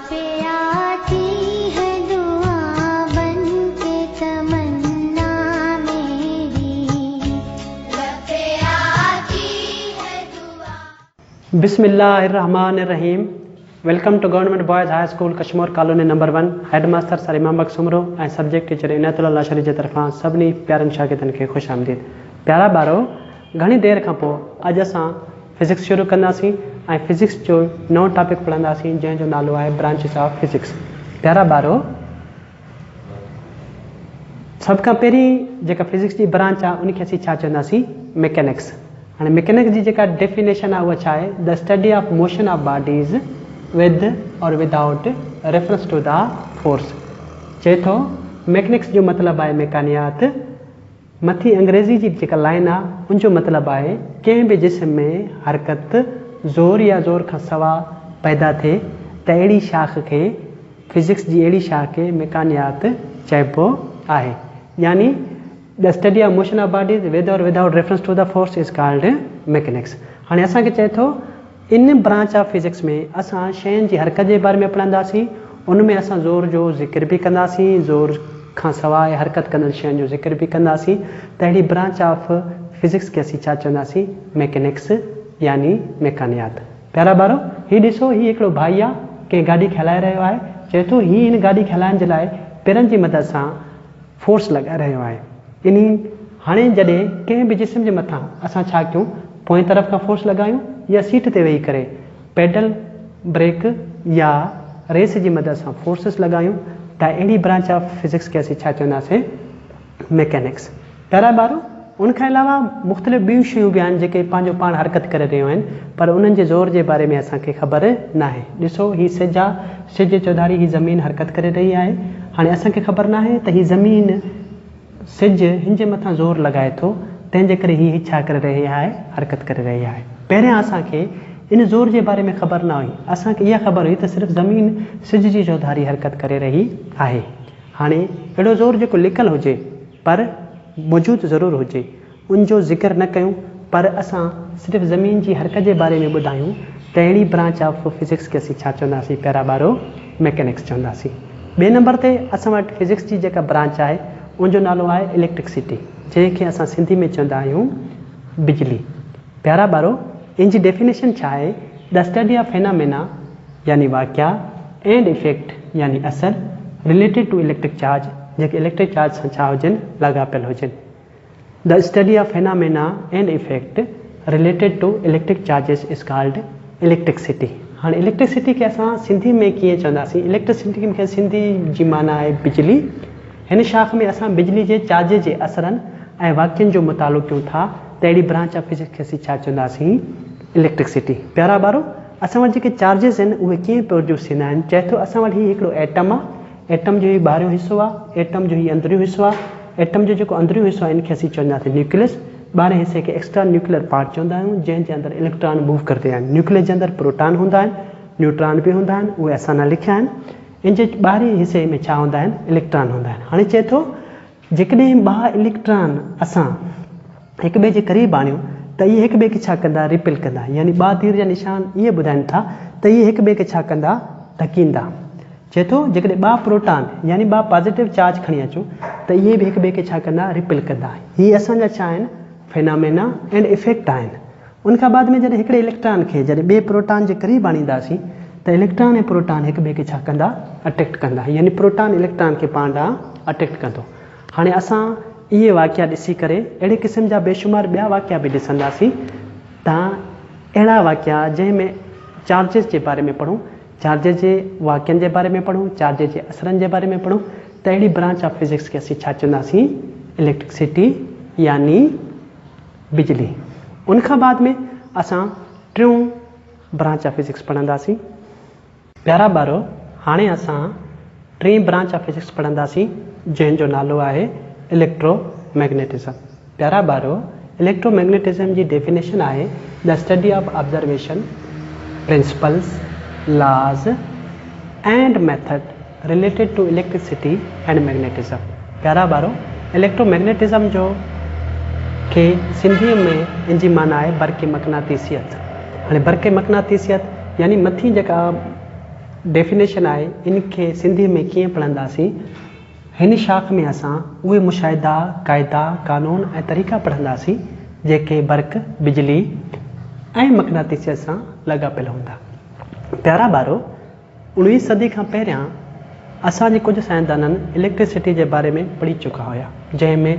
पे आती है दुआ बन के तमन्ना मेरी, लब पे आती है दुआ। बिस्मिल्लाहिर्रहमानिर्रहीम। Welcome to government boys high school Kashmir colony number 1। Head master sir Imam बख्शुमरो ऐं सब्जेक्ट टीचर इनायतुल्लाह लाशरी जे तरफ़ां सभिनी प्यारनि शागिर्दनि खे ख़ुशि आमदीद। प्यारा ॿारो, घणी देरि खां पोइ अॼु असां फिज़िक्स शुरू कंदासीं ऐं फिज़िक्स जो नओं टॉपिक पढ़ंदासीं जंहिंजो नालो आहे ब्रांचिस ऑफ फिज़िक्स। प्यारा ॿारो, सभ खां पहिरीं जेका फिज़िक्स जी ब्रांच आहे उनखे असीं छा चवंदासीं? मैकेनिक्स। हाणे मैकेनिक्स जी जेका डेफिनेशन आहे उहा छा आहे? The study of motion of bodies with or without reference to the force. चए थो मैकेनिक्स जो मतिलबु आहे मैकानियात। मथी अंग्रेज़ी जी जेका लाइन आहे उनजो मतिलबु आहे कंहिं बि जिस्म में हरकत ज़ोर या ज़ोर खां सवा पैदा थिए त अहिड़ी शाख खे, फिज़िक्स जी अहिड़ी शाख खे मैकानियात चइबो आहे। यानी the study of motion of bodies with or without reference to the force is called mechanics. हाणे असांखे चए थो इन ब्रांच ऑफ फिज़िक्स में असां शयुनि जी हरकत जे बारे में पढ़ंदासीं। उनमें असां ज़ोर जो ज़िक्र बि कंदासीं, ज़ोर खां सवाइ हरकत कंदड़ शयुनि जो ज़िक्र बि कंदासीं। त अहिड़ी ब्रांच ऑफ फिज़िक्स खे असीं छा चवंदासीं? मैकेनिक्स यानी मैकानियात। प्यारा ॿारो, हीउ ॾिसो, हीउ हिकिड़ो भाई आहे, कंहिं गाॾी खे हलाए रहियो आहे। चए थो हीउ हिन गाॾी खे हलाइण जे लाइ पेरनि जी मदद सां फोर्स लॻाए रहियो आहे। हाणे जॾहिं कंहिं बि जिस्म जे मथां असां छा कयूं? पोएं तरफ़ खां फोर्स लॻायूं या सीट ते वेही करे पैडल ब्रेक या रेस जी मदद सां फोर्सिस लॻायूं त अहिड़ी ब्रांच ऑफ फिज़िक्स खे असीं छा चवंदासीं? मैकेनिक्स। प्यारा ॿारो, उनखां अलावा मुख़्तलिफ़ ॿियूं शयूं बि आहिनि जेके पंहिंजो पाण हरकत करे रहियूं आहिनि, पर उन्हनि जे ज़ोर जे बारे में असांखे ख़बर न आहे। ॾिसो, हीउ सिज आहे, सिज जे चौधारी हीअ ज़मीन हरकत करे रही आहे। हाणे असांखे ख़बर न आहे त हीअ ज़मीन सिज हिन जे मथां ज़ोर लॻाए थो, तंहिंजे करे हीअ छा करे रही आहे? हरकत करे रही आहे। पहिरियां असांखे इन ज़ोर जे बारे में ख़बर न हुई। असांखे इहा ख़बर हुई त सिर्फ़ु ज़मीन सिज जी चौधारी हरकत करे रही आहे। हाणे अहिड़ो ज़ोर जेको लिखियलु हुजे पर मौजूदु ज़रूरु हुजे उनजो ज़िक्र न कयूं, पर असां सिर्फ़ु ज़मीन जी हरकत जे बारे में ॿुधायूं त अहिड़ी ब्रांच ऑफ फिज़िक्स खे असीं छा चवंदासीं? प्यारा ॿारो, मैकेनिक्स चवंदासीं। ॿिए नंबर ते असां वटि फिज़िक्स जी जेका ब्रांच आहे उनजो नालो आहे इलेक्ट्रिसिटी, जंहिंखे असां सिंधी में चवंदा आहियूं बिजली। प्यारा ॿारो, इन जी डेफिनेशन छा आहे? द स्टडी ऑफ फेनामेना यानी वाक़िया एंड इफेक्ट यानी असर रिलेटेड टू इलेक्ट्रिक चार्ज, जेके इलेक्ट्रिक चार्ज सां छा हुजनि? लाॻापियल हुजनि। The study of phenomena and effect related to electric charges is called electricity. हाणे इलेक्ट्रिसिटी खे असां सिंधी में कीअं चवंदासीं? इलेक्ट्रिसिटी खे सिंधी जी माना आहे बिजली। हिन शाख में असां बिजली जे चार्ज जे असरनि ऐं वाक्यनि जो मुतालो कयूं था त अहिड़ी ब्रांच ऑफ फिज़िक्स खे असीं छा चवंदासीं? इलेक्ट्रिसिटी। प्यारा ॿारो, असां वटि जेके चार्जिस आहिनि उहे कीअं प्रोड्यूस थींदा आहिनि? चए थो असां वटि हीउ हिकिड़ो एटम आहे। एटम जो हीउ ॿाहिरियों हिसो आहे, एटम जो हीउ अंदरियों हिसो आहे। एटम जो जेको अंदरियों हिसो आहे इनखे असीं चवंदासीं न्यूक्लियस। ॿाहिरें हिसे खे एक्स्ट्रा न्यूक्लियर पार्ट चवंदा आहियूं, जंहिंजे अंदरि इलेक्ट्रॉन मूव करंदा आहिनि। न्यूक्लियस जे अंदरि प्रोटॉन हूंदा आहिनि, न्यूट्रॉन बि हूंदा आहिनि, उहे असां न लिखिया आहिनि। इन जे ॿाहिरीं हिसे में छा हूंदा आहिनि? इलेक्ट्रॉन हूंदा आहिनि। हाणे चए थो जेकॾहिं ॿ इलेक्ट्रॉन असां हिक ॿिए जे क़रीब आणियूं त इहे हिक ॿिए खे छा कंदा? रिपेल कंदा। यानी ॿ तीर जा निशान इहे ॿुधाइनि था त इहे हिक ॿिए खे छा कंदा? धकींदा। चए थो जेकॾहिं ॿ प्रोटॉन यानी ॿ पॉज़िटिव चार्ज खणी अचूं त इहे बि हिक ॿिए खे छा कंदा? रिपेल कंदा। हीअ असांजा छा आहिनि? फेनामेना एंड इफेक्ट आहिनि। उनखां बाद में जॾहिं हिकिड़े इलेक्ट्रॉन खे जॾहिं ॿिए प्रोटॉन जे क़रीब आणींदासीं त इलेक्ट्रॉन ऐं प्रोटॉन हिक ॿिए खे छा कंदा? अट्रैक्ट कंदा। यानी प्रोटॉन इलेक्ट्रॉन खे पाण ॾांहुं अट्रैक्ट कंदो। हाणे असां इहे वाक़िया ॾिसी करे अहिड़े क़िस्म जा बेशुमार ॿिया वाक़िया बि ॾिसंदासीं। तव्हां अहिड़ा वाक़िया जंहिंमें चार्जिस जे बारे में पढ़ूं, चार्जिस जे वाक़ियनि जे बारे में पढ़ूं, चार्जिस जे असरनि जे बारे में पढ़ूं, त अहिड़ी ब्रांच ऑफ फिज़िक्स खे असीं छा चवंदासीं? इलेक्ट्रिसिटी यानी बिजली। उनखां बाद में असां टियों ब्रांच ऑफ फिज़िक्स पढ़ंदासीं। प्यारा ॿारो, हाणे असां टीं ब्रांच ऑफ फिज़िक्स पढ़ंदासीं जंहिंजो नालो आहे इलेक्ट्रोमैग्नेटिज़म। प्यारा ॿारो, इलेक्ट्रोमैग्नेटिज़म जी डेफिनेशन आहे the study of observation principles laws and method related to electricity and magnetism. प्यारा ॿारो, इलेक्ट्रोमैग्नेटिज़म जो खे सिंधीअ में इन जी माना आहे बरक़ी मक़नातीसियत। हाणे बरक़ी मक़नातीसियत यानी मथीं जेका डेफिनेशन आहे इनखे सिंधी में कीअं पढ़ंदासीं। हिन शाख में असां उहे मुशाहिदा, क़ाइदा, कानून ऐं तरीक़ा पढ़ंदासीं जेके बर्क़, बिजली ऐं मक़नातीसियत सां लॻापियल हूंदा। प्यारा ॿारो, 19वीं सदी खां पहिरियां असांजे कुझु साइंसदाननि इलेक्ट्रिसिटी जे बारे में पढ़ी चुका हुया, जंहिंमें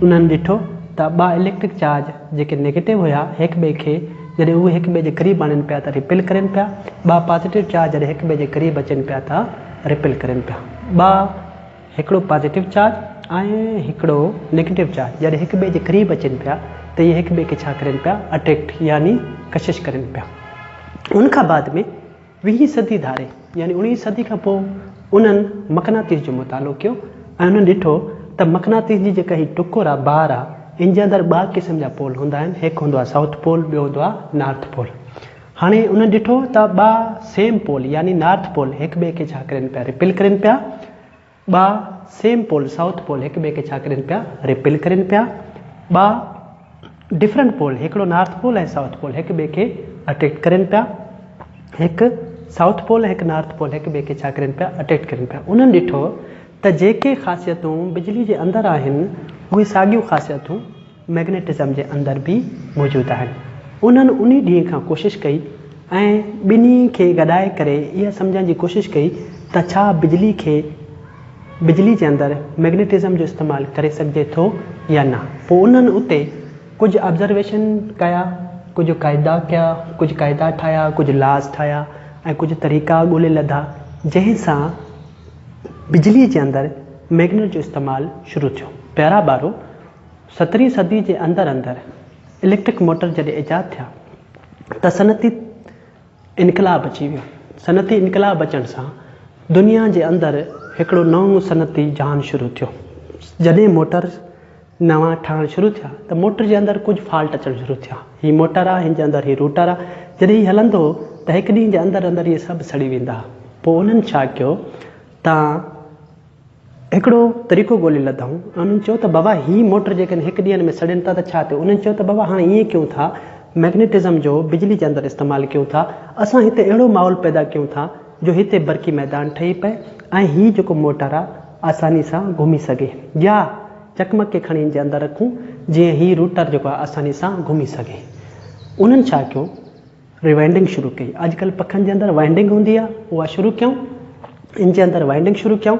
उन्हनि ॾिठो त 2 इलेक्ट्रिक चार्ज जेके नेगेटिव हुया हिक ॿिए खे जॾहिं उहे हिक ॿिए जे क़रीब आणनि पिया त रिपेल करनि पिया, 2 पॉजिटिव चार्ज जॾहिं हिक ॿिए जे क़रीब अचनि पिया त रिपेल करनि पिया। हिकिड़ो पॉजिटिव चार्ज ऐं हिकिड़ो नेगेटिव चार्ज जॾहिं हिक ॿिए जे क़रीब अचनि पिया त इहे हिक ॿिए खे छा करनि पिया, अट्रैक्ट यानी कशिश करनि पिया। उनखां बाद में 20वीं सदी धारे यानी 19वीं सदी खां पोइ उन्हनि मक़नातीस जो मुतालो कयो ऐं उन्हनि ॾिठो त मक़नातीस जी जेका हीअ टुकुर आहे, बार आहे, इन जे अंदरि 2 क़िस्म जा पोल हूंदा आहिनि। हिकु हूंदो आहे साउथ पोल, ॿियो हूंदो आहे नॉर्थ पोल। हाणे उन्हनि ॾिठो त 2 सेम पोल यानी नॉर्थ पोल हिक ॿिए खे छा करनि पिया, रिपेल करनि पिया। 2 सेम पोल साउथ पोल हिक ॿिए खे छा करनि पिया, रिपेल करनि पिया। 2 डिफरेंट पोल, हिकिड़ो नॉर्थ पोल ऐं साउथ पोल हिक ॿिए खे अट्रैक्ट करनि पिया। हिकु साउथ पोल हिकु नॉर्थ पोल हिक ॿिए खे छा करनि पिया, अट्रैक्ट करनि पिया। उन्हनि ॾिठो त जेके ख़ासियतूं बिजली जे अंदरि आहिनि उहे साॻियूं ख़ासियतूं मैग्नेटिज़म जे अंदरि बि मौजूदु आहिनि। उन्हनि उन ॾींहं खां कोशिशि कई ऐं ॿिन्ही खे गॾाए करे इहा सम्झण जी कोशिशि कई त छा बिजली जे अंदरि मैग्नेटिज़म जो इस्तेमालु करे सघिजे थो या न। पोइ उन्हनि उते कुझु ऑब्ज़र्वेशन कया, कुझु क़ाइदा कया, कुझु क़ाइदा ठाहिया, कुझु लॉस ठाहिया ऐं कुझु तरीक़ा ॻोल्हे लधा जंहिंसां बिजली जे अंदरि मैग्नेट जो इस्तेमालु शुरू थियो। प्यारा ॿारो, 17वीं सदी जे अंदरि इलेक्ट्रिक मोटर जॾहिं ईजाद थिया त सनती इनकलाब अची वियो। सनती इनकलाब अचण सां दुनिया जे अंदरि हिकिड़ो नओं सनती जहान शुरू थियो। जॾहिं मोटर नवां ठहणु शुरू थिया त मोटर जे अंदरि कुझु फॉल्ट अचणु शुरू थिया। हीअ मोटर आहे, हिन जे अंदरि हीअ रूटर आहे। जॾहिं हीअ हलंदो त हिकु ॾींहं जे अंदरि इहे सभु सड़ी वेंदा। पोइ उन्हनि छा कयो, तव्हां हिकिड़ो तरीक़ो ॻोल्हे लधऊं। उन्हनि चयो त बाबा हीअ मोटर जेकॾहिं हिकु ॾींहं में सड़नि था त छा थियो। उन्हनि चयो त बाबा हाणे ईअं कयूं था, मैग्नेटिज़म जो बिजली जे अंदरि इस्तेमालु कयूं था। असां हिते अहिड़ो माहौल पैदा कयूं था जो हिते बरक़ी मैदान ठही पए ऐं हीअ जेको मोटर आहे आसानी सां घुमी सघे, या चकमक खे खणी जे अंदरि रखूं जीअं हीअ रूटर जेको आहे आसानी सां घुमी सघे। उन्हनि छा कयो, रिवाइंडिंग शुरू कई। अॼुकल्ह पखनि जे अंदरि वाइंडिंग हूंदी आहे, उहा शुरू कयूं। इन जे अंदरि वाइंडिंग शुरू कयूं।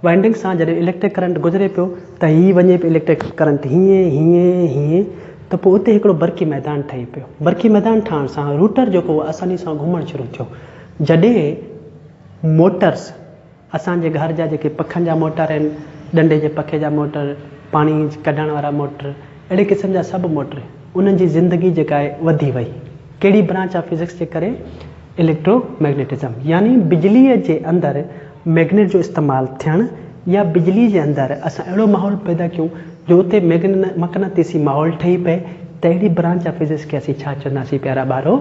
वाइंडिंग सां जॾहिं इलेक्ट्रिक करंट गुज़रे पियो त हीअ वञे पियो इलेक्ट्रिक करंट हीअं त पोइ उते हिकिड़ो बरक़ी मैदान ठही पियो। बरक़ी मैदान ठहण सां रूटर जेको आसानी सां घुमणु शुरू थियो। जॾहिं मोटर्स असांजे घर जा जेके पखनि जा मोटर आहिनि, डंडे जे पखे जा मोटर, पाणी कढण वारा मोटर, अहिड़े क़िस्म जा सभु मोटर, उन्हनि जी ज़िंदगी जेका आहे वधी वई। कहिड़ी ब्रांच ऑफ फिज़िक्स जे करे, इलेक्ट्रोमैग्नेटिज़म, यानी बिजलीअ जे अंदरि मैग्नेट जो इस्तेमालु थियणु या बिजली जे अंदरि असां अहिड़ो माहौल पैदा कयूं जो उते मक़नातीसी माहौल ठही पए त अहिड़ी ब्रांच ऑफ फिज़िक्स खे असीं छा चवंदासीं प्यारा ॿारो,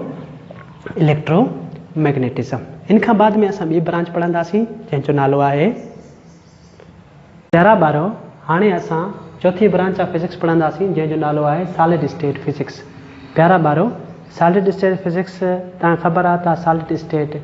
इलेक्ट्रोमैग्नेटिज़म। इन खां बाद में असां ॿी ब्रांच पढ़ंदासीं जंहिंजो नालो आहे, प्यारा ॿारो हाणे असां चौथी ब्रांच ऑफ फिज़िक्स पढ़ंदासीं जंहिंजो नालो आहे सॉलिड स्टेट फिज़िक्स। प्यारा ॿारो, सॉलिड स्टेट फिज़िक्स तव्हां ख़बर आहे त सॉलिड स्टेट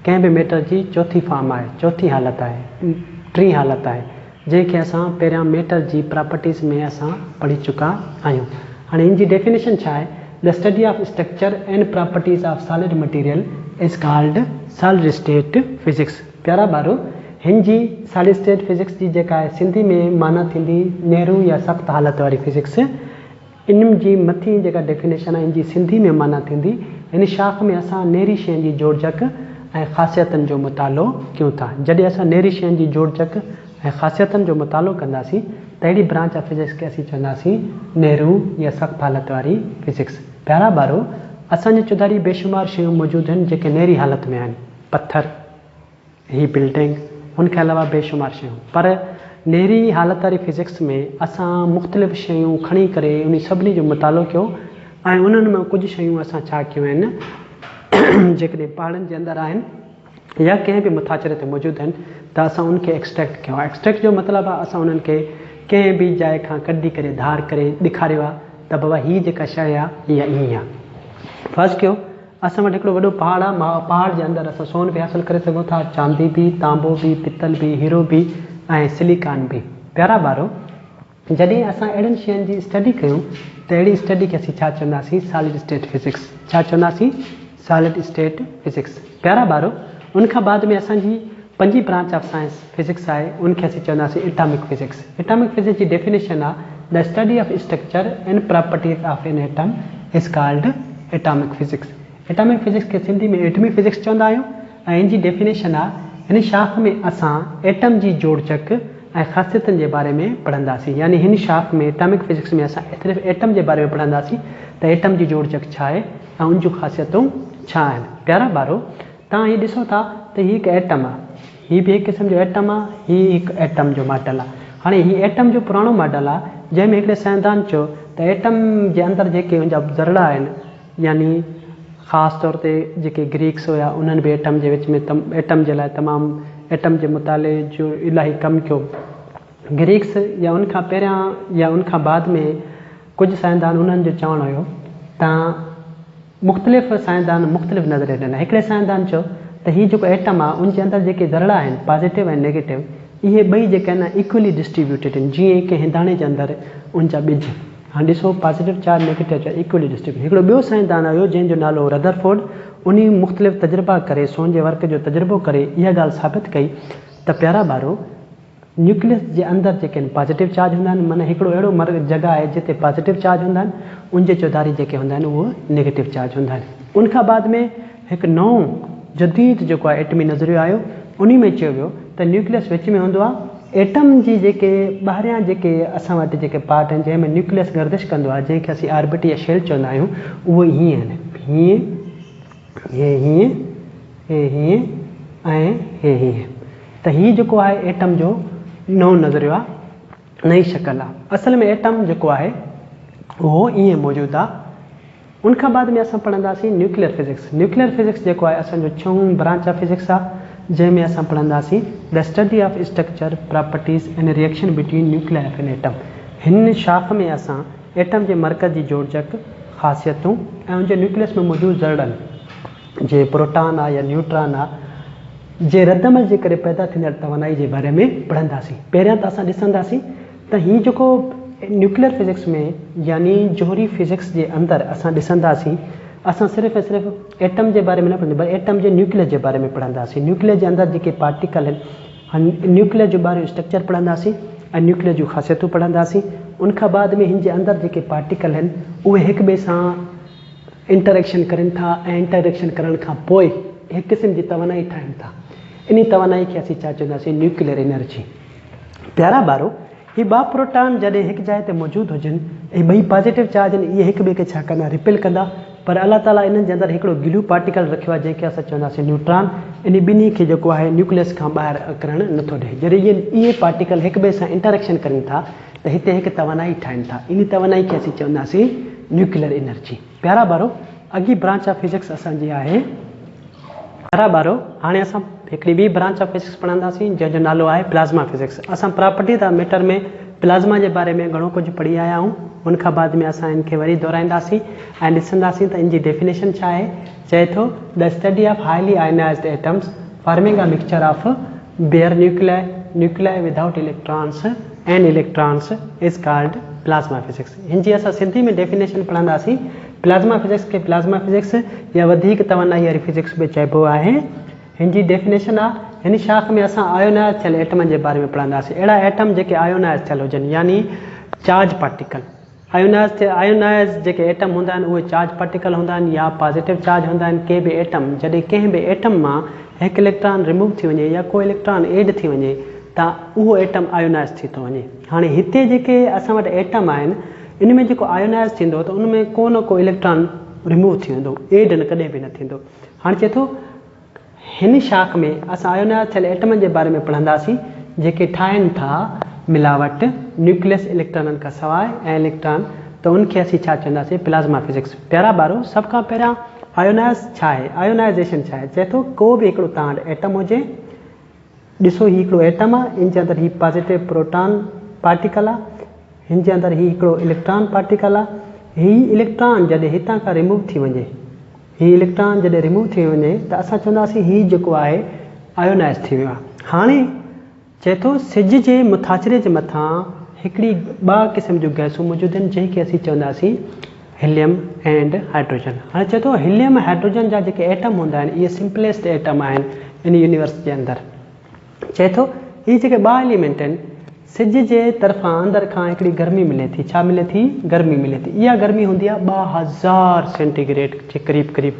कंहिं बि मैटर जी चौथी फॉर्म आहे, चौथी हालत आहे, टी हालत आहे, जंहिंखे असां पहिरियां मैटर जी प्रॉपर्टीज़ में असां पढ़ी चुका आहियूं। हाणे इन जी डेफिनेशन छा आहे, the study of structure and properties of solid material is called solid state physics. प्यारा ॿारो, हिन जी सॉलिड स्टेट फिज़िक्स जी जेका आहे सिंधी में माना थींदी नेहरू या सख़्त हालत वारी फिज़िक्स। इन जी मथी जेका डेफिनेशन आहे इन जी सिंधी में माना थींदी, हिन शाख में असां नेरी शयुनि जी जोड़जक ऐं ख़ासियतनि जो मुतालो कयूं था। जॾहिं असां नेरी शयुनि जी जोड़जक ऐं ख़ासियतनि जो मुतालो कंदासीं त अहिड़ी ब्रांच ऑफ फिज़िक्स खे असीं चवंदासीं नेहरू या सख़्त हालत वारी फिज़िक्स। प्यारा ॿारो, असांजे चुधारी बेशुमार शयूं मौजूदु आहिनि जेके नेरी हालत में आहिनि, पत्थर, ही बिल्डिंग, उनखे अलावा बेशुमार शयूं। पर नेरी हालत वारी फिज़िक्स में असां मुख़्तलिफ़ शयूं खणी करे उन सभिनी जो मुतालो कयो ऐं उन्हनि में कुझु शयूं असां छा कयूं आहिनि, जेकॾहिं पहाड़नि जे अंदरि आहिनि या कंहिं बि मुथाचिरे ते मौजूदु आहिनि त असां उनखे एक्सट्रैक्ट कयो आहे। एक्सट्रैक्ट जो मतिलबु आहे असां उन्हनि खे कंहिं बि जाइ खां कढी करे धार करे ॾेखारियो आहे त बाबा हीअ जेका शइ आहे हीअ ईअं आहे। फर्स्ट कयो, असां वटि हिकिड़ो वॾो पहाड़ आहे, पहाड़ जे अंदरि असां सोन बि हासिलु करे सघूं था, चांदी बि, तांबो बि, पितल बि, हीरो बि ऐं सिलिकॉन बि। प्यारा ॿारो, जॾहिं असां अहिड़ियुनि शयुनि जी स्टडी कयूं त अहिड़ी स्टडी खे असीं छा चवंदासीं? Solid state physics. छा चवंदासीं? Solid state physics. प्यारा ॿारो, उनखां बाद में असांजी पंजी ब्रांच ऑफ साइंस फिज़िक्स आहे, उनखे असीं चवंदासीं एटॉमिक फिज़िक्स। एटॉमिक फिज़िक्स जी डेफिनेशन आहे the study of structure and properties of an atom is called atomic physics. Atomic physics खे सिंधी में एटमी फिज़िक्स चवंदा आहियूं ऐं इन जी डेफिनेशन आहे, हिन शाख में असां एटम जी जोड़जक ऐं ख़ासियतुनि जे बारे में पढ़ंदासीं। यानी हिन शाख में एटॉमिक फिज़िक्स में असां सिर्फ़ु एटम जे बारे में पढ़ंदासीं त एटम जी जोड़जक छा आहे ऐं उन जूं ख़ासियतूं छा आहिनि। प्यारा ॿारो, तव्हां हीअ ॾिसो था त हीअ हिकु एटम आहे, हीअ बि हिकु क़िस्म जो एटम आहे, हीअ हिकु एटम जो मॉडल आहे। हाणे हीअ एटम जो पुराणो मॉडल आहे जंहिंमें हिकिड़े साइंसदान चयो त एटम जे अंदरि जेके हुनजा ज़रड़ा आहिनि, यानी ख़ासि तौर ते जेके ग्रीक्स हुया उन्हनि बि एटम जे विच में एटम जे लाइ तमामु एटम जे मुताले जो इलाही कमु कयो। ग्रीक्स या उनखां पहिरियां या उनखां बाद में कुझु साइंसदान उन्हनि जो चवणु हुयो त मुख़्तलिफ़ साइंसदान मुख़्तलिफ़ नज़रिए ॾिना। हिकिड़े साइंसदान चयो त हीअ जेको एटम आहे उनजे अंदरि जेके ज़रड़ा आहिनि पॉज़िटिव ऐं नेगेटिव, इहे ॿई जेके आहिनि इक्वली डिस्ट्रीब्यूटेड आहिनि, जीअं हिकु हिंदाणे जे अंदरि उनजा ॿिज। हाणे ॾिसो, positive charge negative charge equally distribute. हिकिड़ो ॿियो साइंसदान हुयो जंहिंजो नालो रदरफोर्ड, उन मुख़्तलिफ़ तजुर्बा करे सोन जे वर्क जो तजुर्बो करे इहा ॻाल्हि साबित कई त प्यारा ॿारो, न्यूक्लियस जे अंदरि जेके आहिनि पॉज़िटिव चार्ज हूंदा आहिनि, माना हिकिड़ो अहिड़ो जॻह आहे जिते पॉज़िटिव चार्ज हूंदा आहिनि, उनजे चौधारी जेके हूंदा आहिनि उहे नेगेटिव चार्ज हूंदा आहिनि। उनखां बाद में हिकु नओं जदीद जेको आहे एटमी नज़रियो आयो, उन में चयो वियो त न्यूक्लियस विच में हूंदो आहे। एटम जी जेके ॿाहिरियां जेके असां वटि जेके पार्ट आहिनि जंहिंमें न्यूक्लियस गर्दिश कंदो आहे, जंहिंखे असीं ऑर्बिट या शेल चवंदा आहियूं, उहे हीअं आहिनि, हीअं, हे हीअं, हे हीअं ऐं हे हीअं। त हीअ जेको आहे एटम जो नओं नज़रियो आहे, नई शकल आहे। असल में एटम जेको आहे उहो ईअं मौजूदु आहे। उनखां बाद में असां पढ़ंदासीं न्यूक्लियर फिज़िक्स। न्यूक्लियर फिज़िक्स जेको आहे असांजो 6वीं ब्रांच ऑफ फिज़िक्स आहे, जंहिंमें असां पढ़ंदासीं the study of structure properties and reaction between nuclear of an atom. हिन शाख में असां एटम जे मर्कज़ जी जोड़जक, ख़ासियतूं ऐं उनजे न्यूक्लियस में मौजूदु ज़रड़नि जे प्रोटॉन आहे या न्यूट्रॉन आहे जे रदमल जे करे पैदा थींदड़ तवानाई जे बारे में पढ़ंदासीं। पहिरियां त असां ॾिसंदासीं त हीअ जेको न्यूक्लियर फिज़िक्स में यानी जोहरी फिज़िक्स जे अंदरि असां ॾिसंदासीं, असां सिर्फ़ु ऐं सिर्फ़ु एटम जे बारे में न पढ़ंदासीं, बल्कि एटम जे न्यूक्लियस जे बारे में पढ़ंदासीं। न्यूक्लियस जे अंदरि जेके पार्टिकल आहिनि, न्यूक्लियस जो बारे में स्ट्रक्चर पढ़ंदासीं ऐं न्यूक्लियस जूं ख़ासियतूं पढ़ंदासीं। उनखां बाद में हिन जे अंदरि जेके पार्टिकल आहिनि उहे हिक ॿिए सां इंटरेक्शन करनि था ऐं इंटरेक्शन करण खां पोइ हिकु क़िस्म जी तवानाई ठाहिनि था। इन तवानाई खे असीं छा चवंदासीं? Nuclear energy. प्यारा ॿारो, हीअ ॿ प्रोटॉन जॾहिं हिकु जाइ ते मौजूदु हुजनि ऐं ॿई पॉज़िटिव चार्ज आहिनि, इहे हिक ॿिए खे छा कंदा? रिपेल कंदा। पर अल्लाह ताला इन्हनि जे अंदरि हिकिड़ो गिलू पार्टिकल रखियो आहे जंहिंखे असां चवंदासीं न्यूट्रॉन। इन ॿिन्ही खे जेको आहे न्यूक्लियस खां ॿाहिरि अकरणु नथो ॾिए। जॾहिं इहे पार्टिकल हिक ॿिए सां इंटरेक्शन करनि था त हिते हिकु तवानाई ठाहिनि था। इन तवानाई खे असीं चवंदासीं न्यूक्लियर एनर्जी। प्यारा ॿारो, अॻी ब्रांच ऑफ फिज़िक्स असांजी आहे। प्यारा ॿारो, हाणे असां हिकिड़ी ॿी ब्रांच ऑफ फिज़िक्स पढ़ंदासीं जंहिंजो नालो आहे प्लाज़्मा फिज़िक्स। असां प्रॉपर्टीज़ ऑफ मैटर में प्लाज़्मा जे बारे में घणो कुझु पढ़ी आया आहियूं। उनखां बाद में असां इनखे वरी दोहराईंदासीं ऐं ॾिसंदासीं त इन जी डेफिनेशन छा आहे। चए थो the study of highly ionised atoms forming a mixture of bare nuclei without electrons and electrons is called plasma physics. हिन जी असां सिंधी में डेफिनेशन पढ़ंदासीं। प्लाज़्मा फिज़िक्स खे प्लाज़्मा फिज़िक्स या वधीक तवानाई वारी फिज़िक्स बि चइबो आहे। हिन जी डेफिनेशन आहे, हिन शाख में असां आयोनाइज़ थियल एटमनि जे बारे में पढ़ंदासीं। अहिड़ा एटम जेके आयोनाइज़ थियल हुजनि, यानी चार्ज पार्टिकल। आयोनाइज़ जेके एटम हूंदा आहिनि उहे चार्ज पार्टिकल हूंदा आहिनि या पॉज़िटिव चार्ज हूंदा आहिनि। के बि एटम जॾहिं कंहिं बि एटम मां हिकु इलेक्ट्रॉन रिमूव थी वञे या को इलेक्ट्रॉन एड थी वञे त उहो एटम आयोनाइज़ थी थो वञे। हाणे हिते जेके असां वटि एटम आहिनि, इन में जेको आयोनाइज़ थींदो त उन में को न को इलेक्ट्रॉन रिमूव थी वेंदो, एड न कॾहिं बि न थींदो। हाणे चए थो हिन शाख में असां आयोनाइज़ थियल एटमनि जे बारे में पढ़ंदासीं जेके ठाहिनि था मिलावट न्यूक्लियस इलेक्ट्रॉननि खां सवाइ ऐं इलेक्ट्रॉन, त उनखे असीं छा चवंदासीं? Plasma physics. प्यारा ॿारो, सभ खां पहिरियां आयोनाइज़ छा आहे? आयोनाइज़ेशन छा आहे? चए थो को बि हिकिड़ो तव्हां वटि एटम हुजे, ॾिसो हीउ हिकिड़ो एटम आहे, इन जे अंदरि हीउ पॉज़िटिव प्रोटॉन पार्टिकल आहे, हिन जे अंदरि हीउ हिकिड़ो इलेक्ट्रॉन पार्टिकल आहे। हीउ इलेक्ट्रॉन जॾहिं हितां खां रिमूव थी वञे हीउ इलेक्ट्रॉन जॾहिं रिमूव थी वञे त असां चवंदासीं हीउ जेको आहे आयोनाइज़ थी वियो आहे। हाणे चए थो सिज जे मुथाछिरे जे मथां हिकिड़ी 2 क़िस्म जूं गैसूं मौजूदु आहिनि जंहिंखे असीं चवंदासीं हीलियम एंड हाइड्रोजन। हाणे चए थो हीलियम ऐं हाइड्रोजन जा जेके एटम हूंदा आहिनि इहे सिंपलेस्ट एटम आहिनि इन यूनिवर्स जे अंदरि। चए थो इहे जेके 2 एलिमेंट आहिनि सिज जे तरफ़ां अंदरि खां हिकिड़ी गर्मी मिले थी। छा मिले थी? गर्मी मिले थी। इहा गर्मी हूंदी आहे 2000 सेंटीग्रेड जे क़रीब क़रीब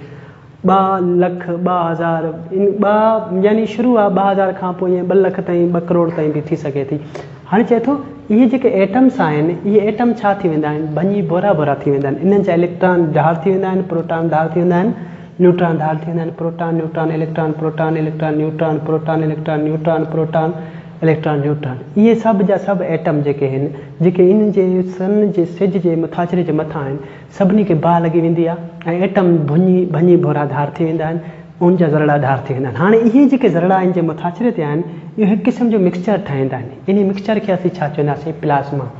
2 लख 2000 इन 2 यानी शुरू आहे 2000 खां पोइ ईअं 2 लख ताईं 2 करोड़ ताईं बि थी सघे थी। हाणे चए थो इहे जेके एटम्स आहिनि इहे एटम छा थी वेंदा आहिनि? भञी बोरा बोरा थी वेंदा आहिनि। इन्हनि जा इलेक्ट्रॉन धार थी वेंदा आहिनि, प्रोटॉन धार थी वेंदा आहिनि, न्यूट्रॉन धार थी वेंदा आहिनि। Proton neutron electron proton electron neutron proton electron neutron proton electron neutron इहे सभु जा सभु एटम जेके आहिनि जेके इन जे सन जे सिज जे मुथाछिरे जे मथां आहिनि सभिनी खे बाहि लॻी वेंदी आहे ऐं एटम भञी बोरा धार थी वेंदा आहिनि, उन जा ज़रड़ा धार थी वेंदा आहिनि। हाणे इहे जेके ज़रड़ा आहिनि जे मुथाछिरे ते आहिनि इहो हिकु क़िस्म जो मिक्सचर ठाहींदा आहिनि। इन मिक्सचर खे असीं छा चवंदासीं? प्लाज़्मा।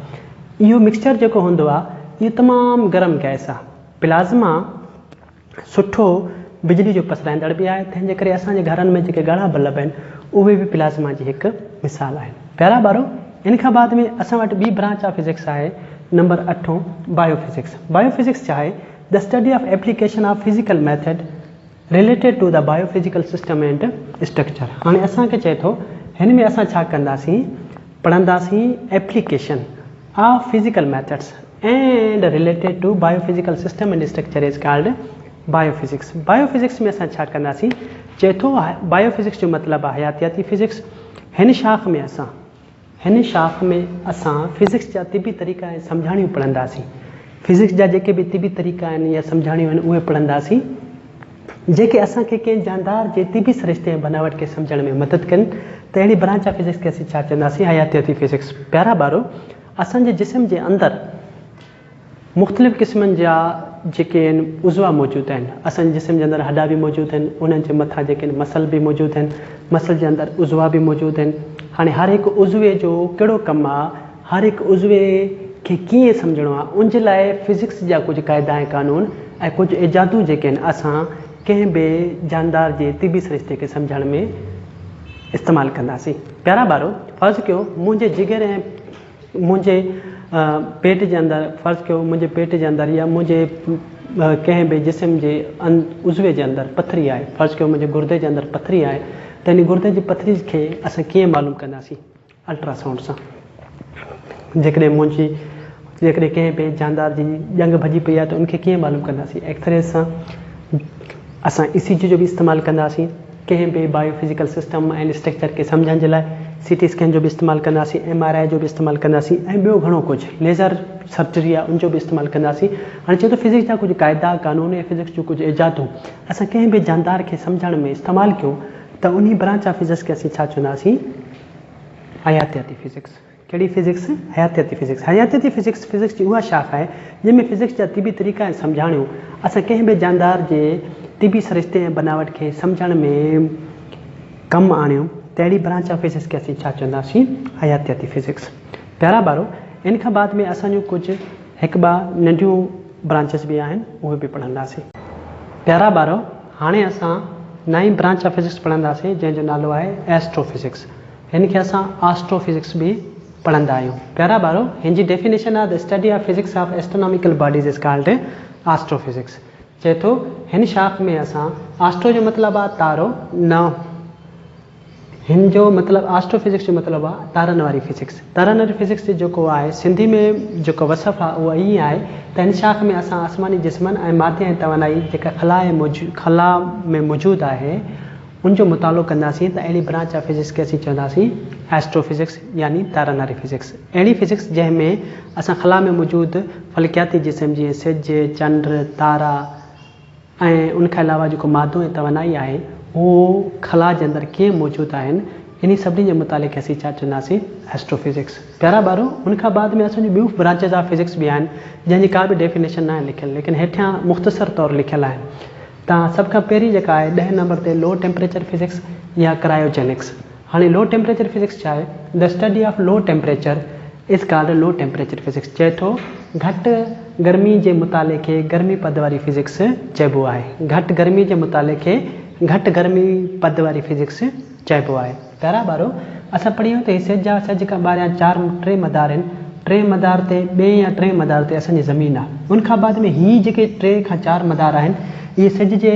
इहो मिक्सचर जेको हूंदो आहे इहो तमामु गरम गैस आहे। प्लाज़्मा सुठो बिजली जो पसराईंदड़ बि आहे, तंहिंजे करे असांजे घरनि में जेके ॻाढ़ा बल्ब आहिनि उहे बि प्लाज़्मा जी हिकु मिसाल आहिनि। प्यारा ॿारो, इन खां बाद में असां वटि ॿी ब्रांच ऑफ फिज़िक्स आहे नंबर 8 बायोफिज़िक्स। बायोफिज़िक्स छा आहे? The study of application of physical method related to the biophysical system and structure. हाणे असांखे चए थो हिन में असां छा कंदासीं? पढ़ंदासीं application of physical methods and related to biophysical system and structure is called biophysics. Biophysics में असां छा कंदासीं? चए थो बायोफिज़िक्स जो मतिलबु आहे हयातियाती फिज़िक्स। हिन शाख में असां फिज़िक्स जा तिबी तरीक़ा ऐं सम्झाणियूं पढ़ंदासीं। फिज़िक्स जा जेके बि तिबी तरीक़ा आहिनि या सम्झाणियूं आहिनि उहे पढ़ंदासीं जेके असांखे कंहिं जानदार जे तिबी सरिश्ते ऐं बनावट खे सम्झण में मदद कनि। त अहिड़ी ब्रांच ऑफ फिज़िक्स खे असीं छा चवंदासीं? हयातियाती फिज़िक्स। प्यारा ॿारो, असांजे जिस्म जे अंदरि मुख़्तलिफ़ क़िस्मनि जा जेके आहिनि उज़वा मौजूदु आहिनि। असांजे जिस्म जे अंदरि हॾा बि मौजूदु आहिनि, उन्हनि जे मथां जेके आहिनि मसल बि मौजूदु आहिनि, मसल जे अंदरि उज़वा बि मौजूदु आहिनि। हाणे हर हिकु उज़वे जो कहिड़ो कमु आहे, हर हिकु उज़वे खे कीअं सम्झणो आहे, उन जे लाइ फिज़िक्स जा कुझु क़ाइदा ऐं क़ानून ऐं कुझु इजादूं जेके आहिनि असां कंहिं बि जानदार जे तिबी सरिश्ते खे सम्झण में इस्तेमालु कंदासीं। प्यारा ॿारो, फ़र्ज़ु कयो मुंहिंजे जिगर ऐं मुंहिंजे पेट जे अंदरि, फ़र्ज़ु कयो मुंहिंजे पेट जे अंदरि या मुंहिंजे कंहिं बि जिस्म जे उज़वे जे अंदरि पथरी आहे। फ़र्ज़ु कयो मुंहिंजे गुर्दे जे अंदरि पथरी आहे, त इन गुर्दे जी पथरी खे असां कीअं मालूम कंदासीं? अल्ट्रासाउंड सां। जेकॾहिं कंहिं बि जानदार जी ॼंग भॼी पई आहे त उनखे कीअं मालूम कंदासीं? एक्सरे सां। असां ECG जो बि इस्तेमालु कंदासीं कंहिं बि बायोफिज़िकल सिस्टम ऐं स्ट्रक्चर खे सम्झण जे लाइ। CT स्कैन जो बि इस्तेमालु कंदासीं, MRI जो बि इस्तेमालु कंदासीं ऐं ॿियो घणो कुझु लेज़र सर्जरी आहे उनजो बि इस्तेमालु कंदासीं। हाणे चए थो फिज़िक्स जा कुझु क़ाइदा क़ानून ऐं फिज़िक्स जूं कुझु इजादूं असां कंहिं बि जानदार खे सम्झण में इस्तेमालु कयूं त उन ब्रांच ऑफ फिज़िक्स खे असीं छा चवंदासीं? हयातियाती फिज़िक्स। कहिड़ी फिज़िक्स? हयातियाती फिज़िक्स। हयातियाती फिज़िक्स फिज़िक्स जी उहा शाख आहे जंहिंमें फिज़िक्स जा तिबी तरीक़ा ऐं सम्झाणियूं असां कंहिं बि जानदार जे तिबी सरिश्ते ऐं बनावट खे सम्झण में कमु आणियूं त अहिड़ी ब्रांच ऑफ फिज़िक्स खे असीं छा चवंदासीं? हयातियाती फिज़िक्स। प्यारा ॿारो, इन खां बाद में असांजूं कुझु 1-2 नंढियूं ब्रांचिस बि आहिनि उहे बि पढ़ंदासीं। प्यारा ॿारो, हाणे असां 9 ब्रांच ऑफ फिज़िक्स पढ़ंदासीं जंहिंजो नालो आहे एस्ट्रोफिज़िक्स। हिन खे असां एस्ट्रोफिज़िक्स बि पढ़ंदा आहियूं। प्यारा ॿारो, हिन जी डेफिनेशन आहे the study of physics of astronomical bodies is called astrophysics. चए थो हिन शाख में असां एस्ट्रो जो मतिलबु आहे तारो, न हिन जो मतिलबु एस्ट्रोफिज़िक्स जो मतिलबु आहे तारनि वारी फिज़िक्स। तारनि वारी फिज़िक्स जेको आहे सिंधी में जेको वसफ़ आहे उहा ईअं आहे त हिन शाख में असां आसमानी जिस्मनि ऐं मादे ऐं तवानाई जेका ख़ला में मौजूदु आहे उनजो मुतालो कंदासीं त अहिड़ी ब्रांच ऑफ फिज़िक्स खे असीं चवंदासीं एस्ट्रोफिज़िक्स यानी तारनि वारी फिज़िक्स। अहिड़ी फिज़िक्स जंहिंमें असां ख़ला में मौजूदु फलकियाती जिस्म जीअं सिज, चंड, तारा ऐं उनखां अलावा जेको मादो ऐं तवानाई आहे उहो ख़ला जे अंदरि कीअं मौजूदु आहिनि इन सभिनी जे मुताले खे असीं छा चवंदासीं? एस्ट्रोफिज़िक्स। प्यारा ॿारो, उनखां बाद में असांजूं ॿियूं ब्रांचिस ऑफ फिज़िक्स बि आहिनि जंहिंजी का बि डेफिनेशन न आहे लिखियलु, लेकिन हेठियां मुख़्तसर तौरु लिखियलु आहिनि। तव्हां सभ खां पहिरीं जेका आहे 10 नंबर ते लो टेम्परेचर फिज़िक्स या क्रायोजेनिक्स। हाणे लो टेम्परेचर फिज़िक्स छा आहे? The study of low temperature is called low temperature physics. चए थो घटि गर्मी जे मुताले खे गर्मी पद वारी फिज़िक्स चइबो आहे। घटि गर्मी जे मुताले खे घटि गर्मी पद वारी फिज़िक्स चइबो आहे। प्यारा ॿारो, असां पढ़ियो त सिज खां ॿाहिरियां टे मदार आहिनि। टे मदार ते ॿिए या टे मदार ते असांजी ज़मीन आहे। उनखां बाद में हीअ जेके 3 खां 4 मदार आहिनि इहे सिज जे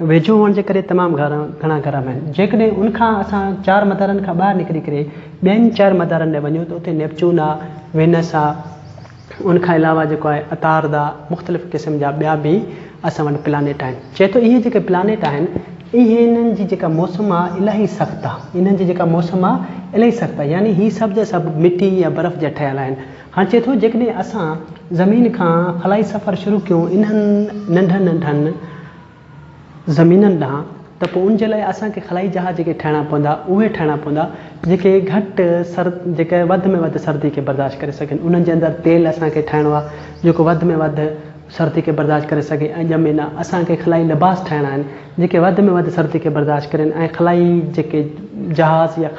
वेझो हुअण जे करे तमामु घणा गरम आहिनि। जेकॾहिं उनखां असां 4 मदारनि खां ॿाहिरि निकिरी करे ॿियनि 4 मदारनि ॾे वञूं त उते नेपच्यून आहे, वेनस आहे, उनखां अलावा जेको आहे अतार्द आहे, मुख़्तलिफ़ क़िस्म जा ॿिया बि असां वटि प्लानेट आहिनि। चए थो इहे जेके प्लानेट आहिनि इहे इन्हनि जी जेका मौसम आहे इलाही सख़्तु आहे। इन्हनि जी जेका मौसम आहे इलाही सख़्तु आहे, यानी हीअ सभु जा सभु मिटी या बर्फ़ जा ठहियल आहिनि। हाणे चए थो जेकॾहिं असां ज़मीन खां ख़लाई सफ़र शुरू कयूं इन्हनि नंढनि ज़मीननि ॾांहुं त पोइ उन जे लाइ असांखे ख़लाई जहाज़ जेके ठाहिणा पवंदा उहे ठाहिणा पवंदा जेके जेके वधि में वधि सर्दी खे बर्दाश्त करे सघनि। उन्हनि जे अंदरि तेल असांखे ठाहिणो आहे जेको वधि में वधि सर्दी खे बर्दाश्त करे सघे। ऐं ॼमे न असांखे ख़लाई लिबास ठाहिणा आहिनि जेके वधि में वधि सर्दी खे बर्दाश्त कनि। ऐं ख़लाई जेके जहाज़ या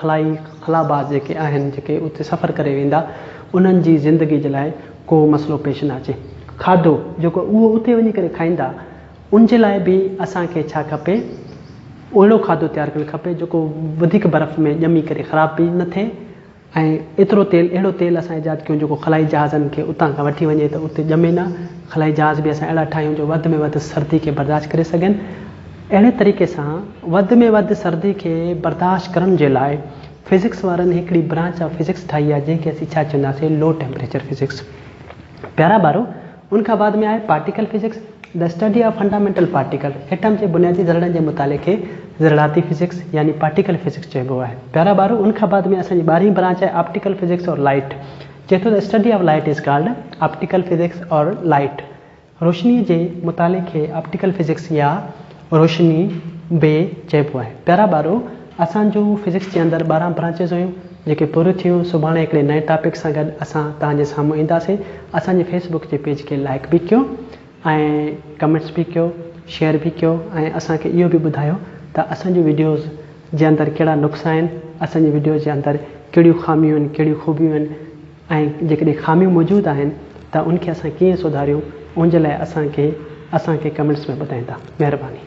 ख़लाबाज़ जेके आहिनि जेके उते सफ़र करे वेंदा उन्हनि जी ज़िंदगी जे लाइ को मसइलो पेश न अचे। खाधो जेको उहो उते वञी करे खाईंदा उन जे लाइ बि असांखे छा खपे, अहिड़ो खाधो तयारु करणु खपे जेको वधीक बर्फ़ में ॼमी करे ख़राब बि न थिए। ऐं अहिड़ो तेल असां ईजाद कयूं जेको ख़लाई जहाज़नि खे उतां खां वठी वञे त उते ॼमे न। ख़लाई जहाज़ बि असां अहिड़ा ठाहियूं जो वधि में वधि सर्दी खे बर्दाश्त करे सघनि। अहिड़े तरीक़े सां वधि में वधि सर्दी खे बर्दाश्त करण जे लाइ फिज़िक्स वारनि हिकिड़ी ब्रांच ऑफ फिज़िक्स ठाही आहे जंहिंखे असीं छा चवंदासीं, लो टेम्परेचर फिज़िक्स। प्यारा ॿारो, उनखां बाद में आहे particle physics, the study of fundamental particle. Atom जे बुनियादी ज़रड़नि जे मुताले खे ज़राती फिज़िक्स यानी पार्टिकल फिज़िक्स चइबो आहे। प्यारा ॿारो, उनखां बाद में असांजी 12वीं ब्रांच आहे ऑप्टिकल फिज़िक्स और लाइट। चए थो the study of light is called optical physics और लाइट। रोशनी जे मुताले खे ऑप्टिकल फिज़िक्स या रोशनी बे चइबो आहे। प्यारा ॿारो, असांजो फिज़िक्स जे अंदरि 12 ब्रांचिस हुयूं जेके पूरी थियूं। सुभाणे हिकिड़े नए टॉपिक सां गॾु असां तव्हांजे साम्हूं ईंदासीं। असांजे फेसबुक जे पेज खे लाइक बि कयो ऐं कमेंट्स बि कयो, शेयर बि कयो ऐं असांखे इहो बि ॿुधायो त असांजी वीडियोज़ जे अंदरि कहिड़ा नुक़्सा आहिनि, असांजी वीडियोज़ जे अंदरि कहिड़ियूं ख़ामियूं आहिनि, कहिड़ियूं ख़ूबियूं आहिनि ऐं जेकॾहिं ख़ामियूं मौजूदु आहिनि त उनखे असां कीअं सुधारियूं उन जे लाइ असांखे कमेंट्स में ॿुधाईंदा। महिरबानी।